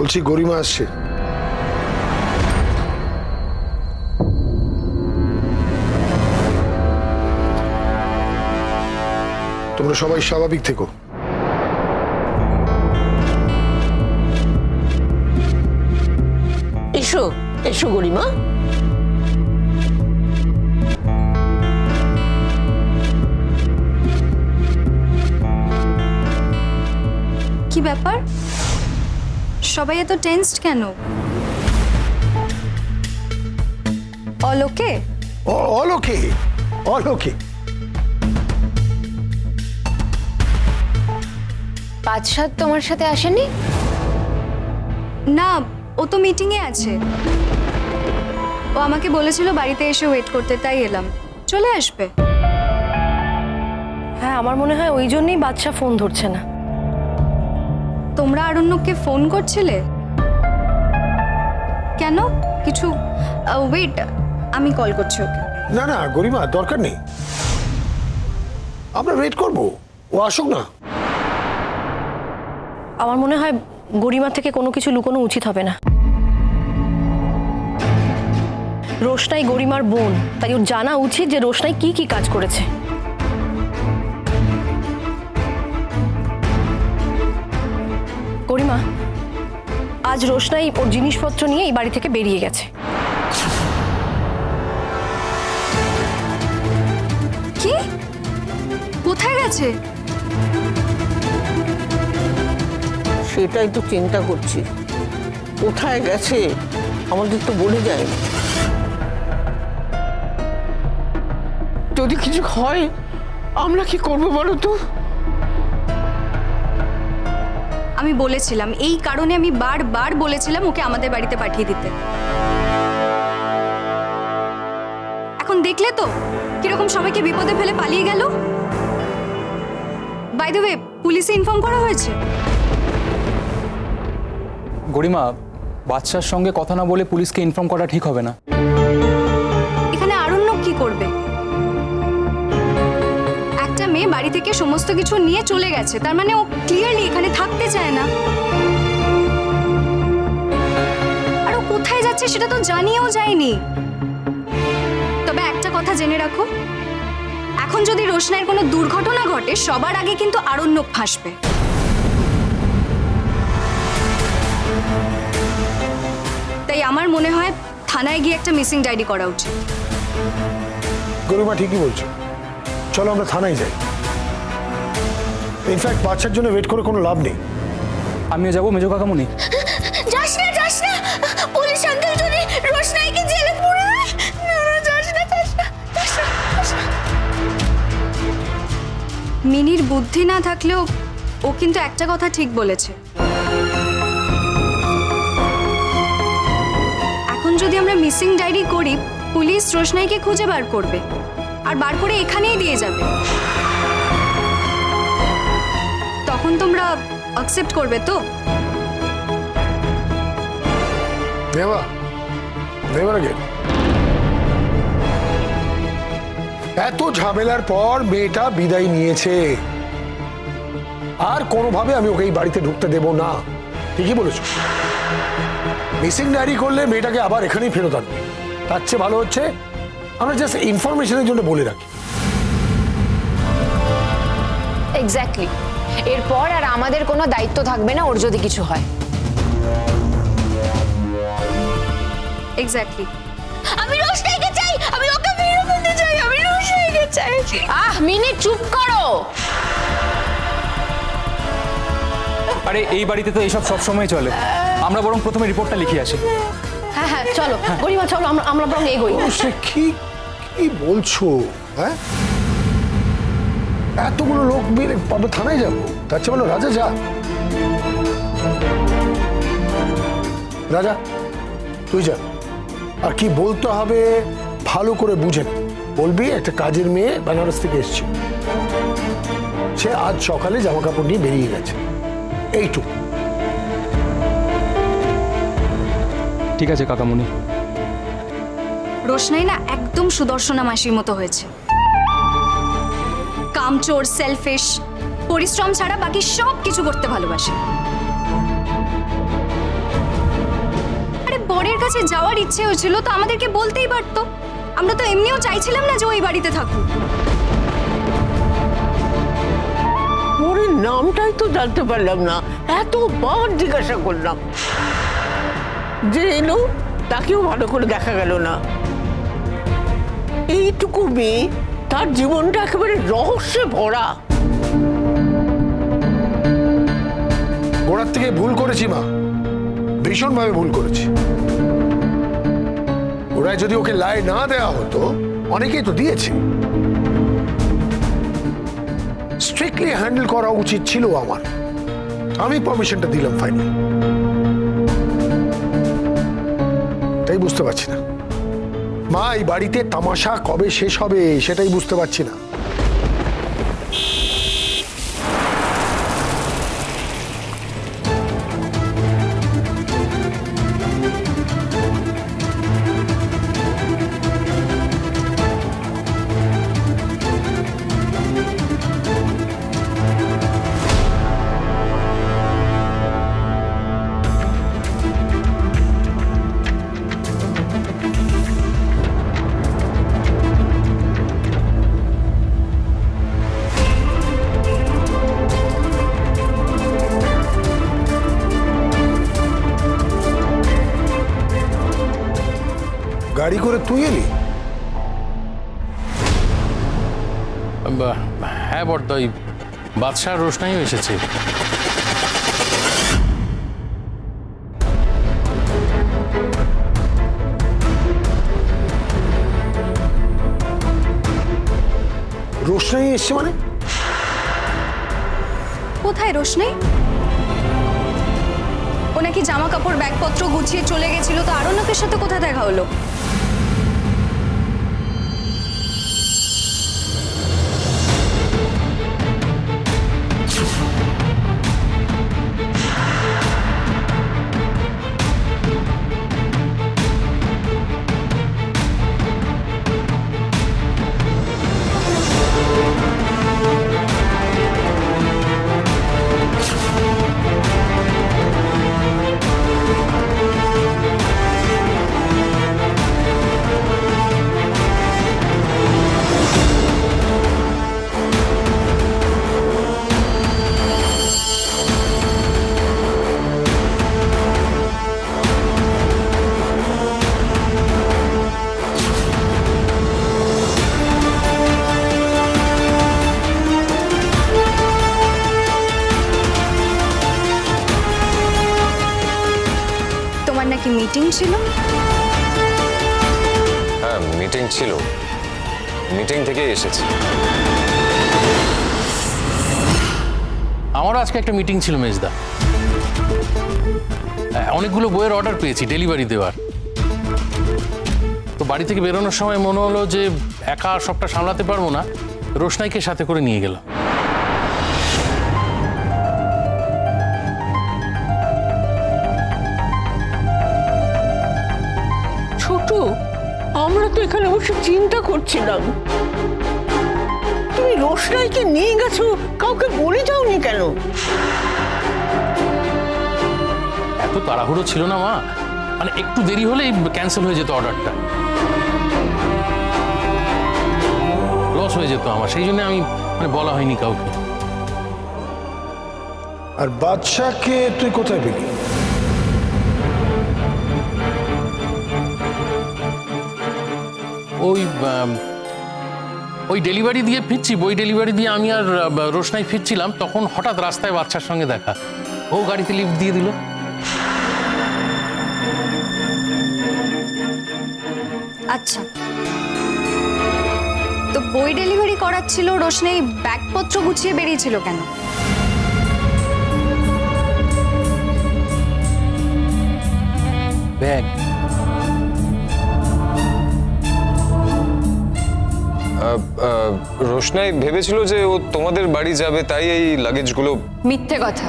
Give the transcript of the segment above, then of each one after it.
বলছি গরিমা আসছে। তোমরা সবাই স্বাভাবিক থেকো। এসো এসো গরিমা। কি ব্যাপার, সবাই এত টেনসড কেন? অলোকে অলোকে অলোকে বাদশাহ তোমার সাথে আসেনি? না, ও তো মিটিংয়ে আছে। ও আমাকে বলেছিল বাড়িতে এসে ওয়েট করতে, তাই এলাম। চলে আসবে। হ্যাঁ, আমার মনে হয় ওই জন্যই বাদশা ফোন ধরছে না। তোমরা আরণ্যককে ফোন করছিলে কেন? কিছু ওয়েট, আমি কল করছি ওকে। না না গরিমা, দরকার নেই, আমরা ওয়েট করবো, ও আসুক না। আমার মনে হয় গরিমা থেকে কোনো কিছু লুকোনো উচিত হবে না। রোশনাই গরিমার বোন, তাই ওর জানা উচিত যে রোশনাই কি কি কাজ করেছে। গরিমা, আজ রোশনাই ওর জিনিসপত্র নিয়ে এই বাড়ি থেকে বেরিয়ে গেছে। কি? কোথায় গেছে? সেটাই তো চিন্তা করছি, কোথায় গেছে আমাদের তো বলে যায়নি। যদি কিছু হয় আমরা কি করবো বলো তো? আমি বলেছিলাম, এই কারণে আমি বারবার বলেছিলাম ওকে আমাদের বাড়িতে পাঠিয়ে দিতে। এখন দেখলে তো কিরকম সবাইকে বিপদে ফেলে পালিয়ে গেল। বাই দ্য ওয়ে, পুলিশে ইনফর্ম করা হয়েছে? গরিমা, বাদশার সঙ্গে কথা না বলে পুলিশকে ইনফর্ম করা ঠিক হবে না। এখানে আরণ্যক কি করবে? একটা মেয়ে বাড়ি থেকে সমস্ত কিছু নিয়ে চলে গেছে, তার মানে ও ক্লিয়ারলি এখানে থাকতে চায় না। আর ও কোথায় যাচ্ছে সেটা তো জানিয়েও যায়নি। তবে একটা কথা জেনে রাখো, এখন যদি রোশনাইয়ের কোনো দুর্ঘটনা ঘটে সবার আগে কিন্তু আরণ্যক ফাঁসবে। তাই আমার মনে হয় থানায় গিয়ে একটা মিসিং ডায়েরি করা উচিত। গরিমা ঠিকই বলছে, চলো আমরা থানায় যাই। ইনফ্যাক্ট বাচ্চার জন্য ওয়েট করে কোনো লাভ নেই। আমিও যাবো মেজো কাকামুনি। যাস না যাস না, পুলিশ আঙ্কেল যদি রোশনাইকে জেলে পুরে দেয়। না না, যাস না যাস না যাস না, যাস না। মিনির বুদ্ধি না থাকলেও ও কিন্তু একটা কথা ঠিক বলেছে। এখন যদি আমরা মিসিং ডায়েরি করি, পুলিশ রোশনাইকে খুঁজে বার করবে আর বার করে এখানেই দিয়ে যাবে। তখন তোমরা অ্যাকসেপ্ট করবে তো? Never never again. এত ঝামেলার পর মেয়েটা বিদায় নিয়েছে, আর কোনোভাবে আমি ওকে এই বাড়িতে ঢুকতে দেব না। ঠিকই বলেছো, মিসিং ডায়েরি করলে মেয়েটাকে আবার এখানেই ফেরত আনবে। তার চেয়ে ভালো হচ্ছে আমরা জাস্ট ইনফরমেশনের জন্য বলে রাখি। এক্স্যাক্টলি, এরপর আর আমাদের কোনো দায়িত্ব থাকবে না ওর যদি কিছু হয়। এক্স্যাক্টলি। আমি রোশনাইকে চাই, আমি ওকে মেরে ফেলতে চাই, আমি রোশনাইকে চাই। মিনি চুপ করো। আরে এই বাড়িতে তো এইসব সবসময় চলে, আমরা বরং প্রথমে রিপোর্টটা লিখে আসি। হ্যাঁ হ্যাঁ, চলো গরিমা, চলো আমরা বরং এগোই। সে কি কি বলছো? হ্যাঁ, এতগুলো লোক মিলে আমরা থানায় যাবো? তার চেয়ে বলো রাজা যা। রাজা তুই যা, আর কি বলতে হবে ভালো করে বুঝে নে। বলবি একটা কাজের মেয়ে বেনারস থেকে এসছে, সে আজ সকালে জামা কাপড় নিয়ে বেরিয়ে গেছে, এইটুকু। ঠিক আছে কাকামুনি। রোশনাই না একদম সুদর্শনা মাসির মতো হয়েছে। কামচোর, সেলফিশ, পরিশ্রম ছাড়া বাকি সব কিছু করতে ভালোবাসে। কাছে যাওয়ার ইচ্ছে হয়েছিল তো আমাদেরকে বলতেই পারতো। আমরা তো এমনিও চাইছিলাম না যে ওই বাড়িতে থাকুক। ওর নামটাই তো জানতে পারলাম না, এতবার জিজ্ঞাসা করলাম। যে এলো তাকেও ভালো করে দেখা গেল না। এইটুকু মেয়ে, তার জীবনটা একেবারে রহস্যে ভরা। গোড়ার থেকে ভুল করেছি মা, ভীষণভাবে ভুল করেছি। ওরা যদি ওকে লাই না দেওয়া হতো, অনেকেই তো দিয়েছে। স্ট্রিক্টলি হ্যান্ডেল করা উচিত ছিল আমার। আমি পারমিশনটা দিলাম ফাইনালি। তাই বুঝতে পারছি না মা, এই বাড়িতে তামাশা কবে শেষ হবে সেটাই বুঝতে পারছি না। গাড়ি করে তুই এলি? হ্যাঁ বর্দা, ওই বাদশাহ রোশনাইও এসেছে। রোশনাই এসছে মানে? কোথায় রোশনাই? ও নাকি জামা কাপড় ব্যাগপত্র গুছিয়ে চলে গেছিল, তো আরণ্যকের সাথে কোথায় দেখা হলো? তোমার নাকি মিটিং ছিল? হ্যাঁ, মিটিং ছিল, মিটিং থেকে এসেছি। আমারও আজকে একটা মিটিং ছিল মেজদা। অনেকগুলো বইয়ের অর্ডার পেয়েছি ডেলিভারি দেওয়ার। তো বাড়ি থেকে বেরোনোর সময় মনে হলো যে একা সবটা সামলাতে পারবো না, রোশনাইকে সাথে করে নিয়ে গেলাম। ছোট, আমরা তো এখানে বসে চিন্তা করছিলাম, তুমি রোশনাইকে নিয়ে গেছো, কাউকে বলে যাওনি কেন? এত তাড়াহুড়ো ছিল না মা, মানে একটু দেরি হলেই ক্যান্সেল হয়ে যেত অর্ডারটা, লস হয়ে যেত আমার। সেই জন্য আমি মানে বলা হয়নি কাউকে। আর বাদশাকে তুই কোথায় পেলি? ওই ডেলিভারি দিয়ে ফিরছি, বই ডেলিভারি দিয়ে আমি আর রোশনাই ফিরছিলাম, তখন হঠাৎ রাস্তায় বাচ্চার সঙ্গে দেখা, ও গাড়িতে লিফট দিয়ে দিল। আচ্ছা, তো বই ডেলিভারি করাচ্ছিল, রোশনাই ব্যাগপত্র গুছিয়ে বেরিয়েছিল কেন? ব্যাগ? রোশনাই ভেবেছিল যে ও তোমাদের বাড়ি যাবে, তাই এই লাগেজগুলো। মিথ্যে কথা।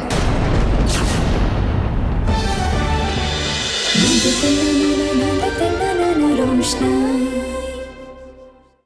रोशना